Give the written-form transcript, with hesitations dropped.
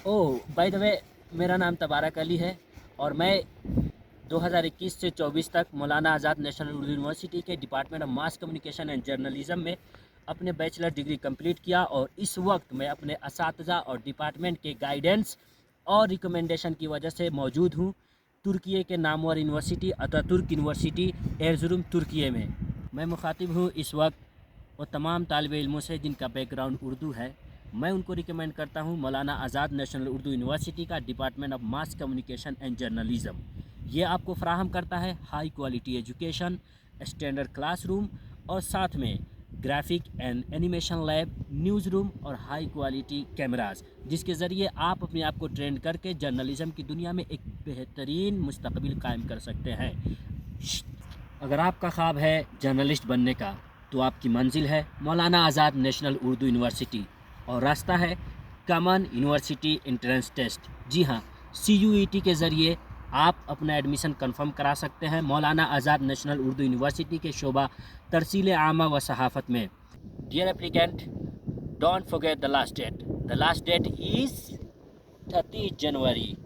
Oh by the way, मेरा नाम तबारक अली है और मैं 2021 से 24 तक मौलाना आज़ाद नेशनल उर्दू यूनिवर्सिटी के department of mass communication and journalism में अपने बैचलर डिग्री कंप्लीट किया और इस वक्त मैं अपने असातिज़ा और डिपार्टमेंट के गाइडेंस और रिकमेंडेशन की वजह से मौजूद हूँ तुर्की के नामवर यूनिवर्सिटी अतातुर्क यूनिवर्सिटी एर्जुरुम तुर्की में। मैं मुखातिब हूँ इस वक्त वो तमाम तालिब इल्मों से जिनका बैकग्राउंड उर्दू है। मैं उनको रिकमेंड करता हूँ मौलाना आज़ाद नेशनल उर्दू यूनिवर्सिटी का department of mass communication and journalism. ये आपको फ्राहम करता है high quality education, standard classroom और साथ में graphic and animation lab, news room और हाई क्वालिटी कैमरास, जिसके ज़रिए आप अपने आप को ट्रेन करके जर्नलिज़म की दुनिया में एक बेहतरीन मुस्तकबिल कायम कर सकते हैं। अगर आपका ख्वाब है जर्नलिस्ट बनने का तो आपकी मंजिल है मौलाना आज़ाद नेशनल उर्दू यूनिवर्सिटी और रास्ता है कॉमन यूनिवर्सिटी एंट्रेंस टेस्ट। जी हाँ, CUET के ज़रिए आप अपना एडमिशन कंफर्म करा सकते हैं मौलाना आज़ाद नेशनल उर्दू यूनिवर्सिटी के शोबा तरसील आमा व सहाफ़त में। Dear applicant, don't forget the last date. The last date is 30 January.